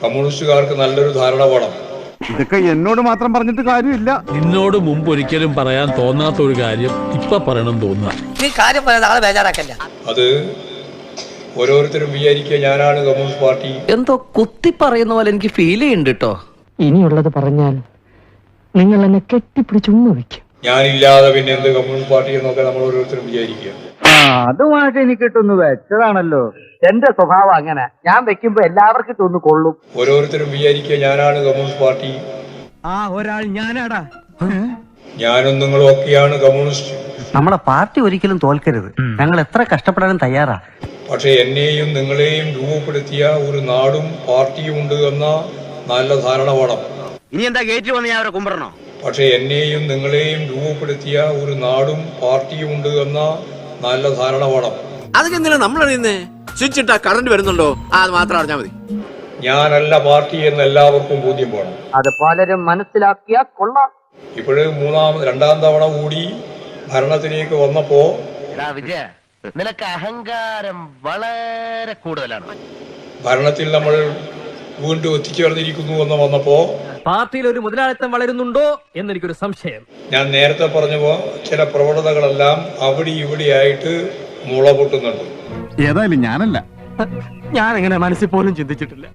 കമ്മ്യൂണിസ്റ്റുകാർക്ക് നല്ലൊരു ധാരണ വേണം. ഇതൊക്കെ എന്നോട് മാത്രം പറഞ്ഞിട്ട് കാര്യമില്ല. നിന്നോട് മുമ്പ് ഒരിക്കലും പറയാൻ തോന്നാത്ത ഒരു കാര്യം ഇപ്പൊ പറയണം തോന്നുക. നീ കാര്യം പറയാതെ ആളെ ബേജാറാക്കല്ല. അത് ഓരോരുത്തരും വിചാരിക്കുക ഞാനാണ് കമ്മ്യൂണിസ്റ്റ് പാർട്ടി. എന്തോ കുത്തി പറയുന്ന പോലെ എനിക്ക് ഫീൽ ചെയ്യുന്നുണ്ട് കേട്ടോ. ഇനിയുള്ളത് പറഞ്ഞാൽ നിങ്ങൾ എന്നെ കെട്ടിപ്പിടിച്ച് ഉമ്മ വയ്ക്കും. ഞാനില്ലാതെ പിന്നെ എന്ത് കമ്മ്യൂണിസ്റ്റ് പാർട്ടി എന്നൊക്കെ നമ്മൾ ഓരോരുത്തരും വിചാരിക്കുക. അതുമായിട്ട് എനിക്ക് ഇട്ടൊന്ന് വെച്ചതാണല്ലോ. എന്റെ സ്വഭാവം അങ്ങനെ, ഞാൻ വെക്കുമ്പോ എല്ലാവർക്കും ഇട്ടൊന്ന് കൊള്ളും. ഓരോരുത്തരും വിചാരിക്കുക ഞാനാണ് കമ്മ്യൂണിസ്റ്റ് പാർട്ടി. ഒരാൾ ഞാനാടാ. ഞാനും നിങ്ങളും ഒക്കെയാണ് കമ്മ്യൂണിസ്റ്റ്. നമ്മളെ പാർട്ടി ഒരിക്കലും തോൽക്കരുത്. ഞങ്ങൾ എത്ര കഷ്ടപ്പെടാനും തയ്യാറാ. പക്ഷെ എന്നെയും നിങ്ങളെയും രൂപപ്പെടുത്തിയ ഒരു നാടും പാർട്ടിയും ഉണ്ട് എന്ന നല്ല ധാരണ വേണം. ഇനി എന്താ ഗേറ്റ് വന്ന് ഞാൻ അവരെ കുമ്പിടണോ? പക്ഷെ എന്നെയും നിങ്ങളെയും രൂപപ്പെടുത്തിയ ഒരു നാടും പാർട്ടിയും ഉണ്ട് എന്ന നല്ല ധാരണ വേണം. അതൊക്കെ എന്തിനാ നമ്മളറിയുന്നേ? സ്വിച്ച് ഇട്ടാ കറണ്ട് വരുന്നുണ്ടോ? അത് മാത്രം അറിഞ്ഞാൽ മതി. ഞാനല്ല പാർട്ടി എന്ന് എല്ലാവർക്കും ബോധ്യം വേണം. അത് പലരും മനസ്സിലാക്കിയാ കൊള്ളാം. ഇപ്പോഴ് രണ്ടാം തവണ കൂടി ഭരണത്തിലേക്ക് വന്നപ്പോ വിജയ, നിനക്ക് അഹങ്കാരം വളരെ കൂടുതലാണ്. ഭരണത്തിൽ നമ്മൾ വീണ്ടും എത്തിച്ചേർന്നിരിക്കുന്നു എന്ന് വന്നപ്പോ പാർട്ടിയിൽ ഒരു മുതലാളിത്തം വളരുന്നുണ്ടോ എന്നെനിക്കൊരു സംശയം. ഞാൻ നേരത്തെ പറഞ്ഞപ്പോ ചില പ്രവണതകളെല്ലാം അവിടെ ഇവിടെയായിട്ട് മുള പൊട്ടുന്നുണ്ട്. ഏതായാലും ഞാനല്ല. ഞാൻ എങ്ങനെ മനസ്സിൽ പോലും ചിന്തിച്ചിട്ടില്ല.